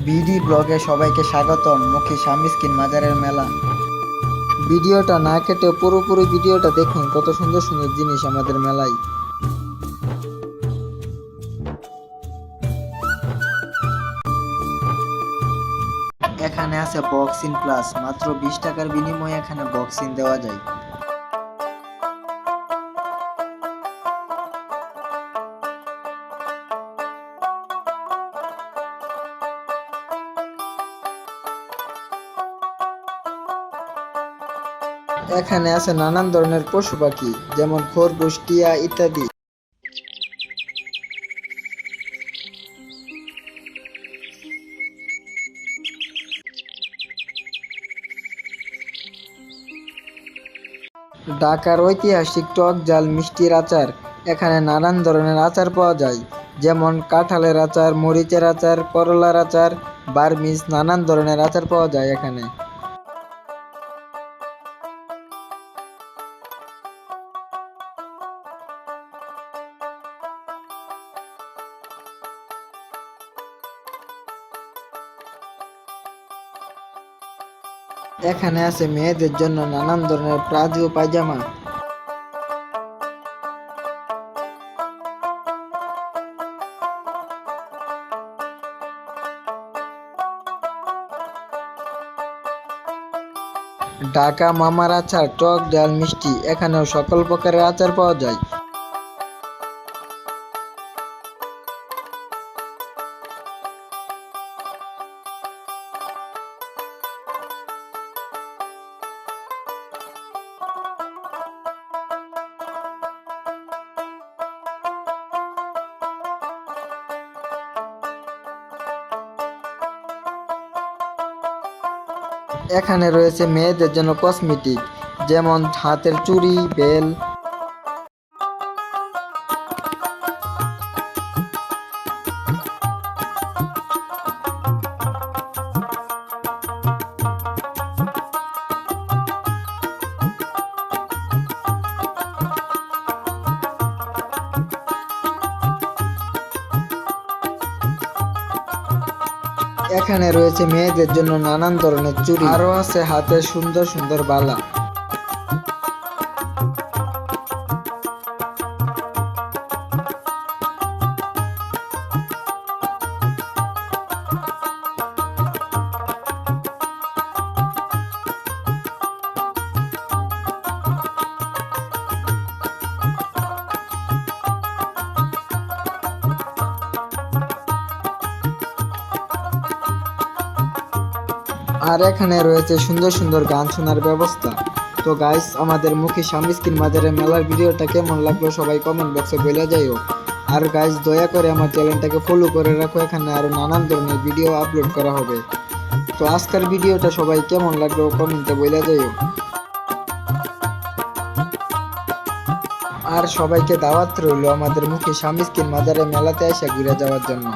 BD ব্লগে সবাইকে স্বাগতম। মুখী শামিস্কিন মাজারের মেলা। ভিডিওটা না কেটে পুরোপুরি ভিডিওটা দেখুন, কত সুন্দর সুন্দর জিনিস আমাদের মেলায়। এখানে আছে বক্সিং প্লাস, মাত্র 20 টাকার বিনিময়ে এখানে বক্সিং দেওয়া যায়। এখানে আছে নানান ধরনের পশু পাখি, যেমন খরগোশ, টিয়া ইত্যাদি। ঢাকার ঐতিহাসিক টক ঝাল মিষ্টির আচার। এখানে নানান ধরনের আচার পাওয়া যায়, যেমন কাঁঠালের আচার, মরিচের আচার, করলার আচার, বার্মিজ, নানান ধরনের আচার পাওয়া যায় এখানে। এখানে আছে মেয়েদের জন্য নানান ধরনের প্লাজো পায়জামা। ঢাকা মামার আচার, টক ডাল মিষ্টি। এখানেও সকল প্রকারের আচার পাওয়া যায়। এখানে রয়েছে মেয়েদের জন্য কসমেটিক, যেমন হাতের চুড়ি, বেল। এখানে রয়েছে মেয়েদের জন্য নানান ধরনের চুড়ি, আরো আছে হাতের সুন্দর সুন্দর বালা। আর এখানে রয়েছে সুন্দর সুন্দর গান শোনার ব্যবস্থা। তো গাইস, আমাদের মুখী শামিস্কিন মাজারের মেলার ভিডিওটা কেমন লাগলো সবাই কমেন্ট বক্সে বলে যাইও। আর গাইস, দয়া করে আমার চ্যানেলটাকে ফলো করে রাখো, এখানে আরো নানান ধরনের ভিডিও আপলোড করা হবে। তো আজকের ভিডিওটা সবাই কেমন লাগলো কমেন্টে বলে যাইও। আর সবাইকে দাওয়াত রইল আমাদের মুখী শামিস্কিন মাজারের মেলাতে এসে ঘুরে যাওয়ার জন্য।